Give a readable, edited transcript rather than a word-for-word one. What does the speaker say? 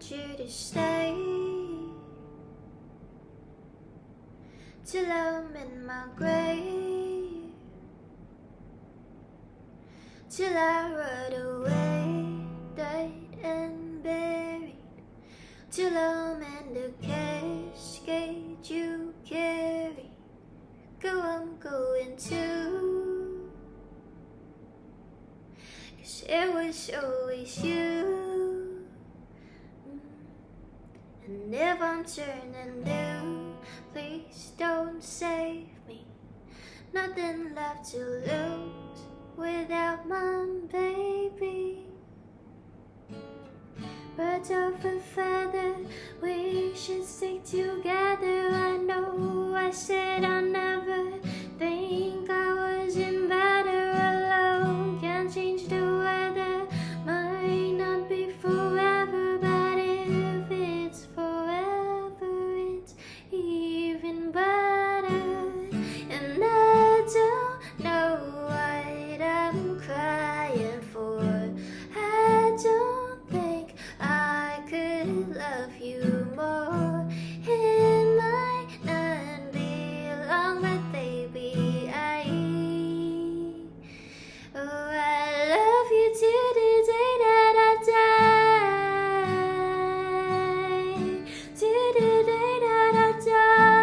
want you to stay till I'm in my grave, till I rot away, dead and buried, till I'm in the cascade you carry. Go, I'm going to, 'cause it was always you. And if I'm turning blue, please don't save me. Nothing left to lose without my baby. Birds of a feather, we should stick together. I know I said I'll never think I wasn't better alone. Can't change the weather, might not be forever, but if it's forever, it's even better. And I don't know what I'm crying for. I don't think I could love you more. It might not be long, but baby, oh, I love you till the day that I die, till the day that I die.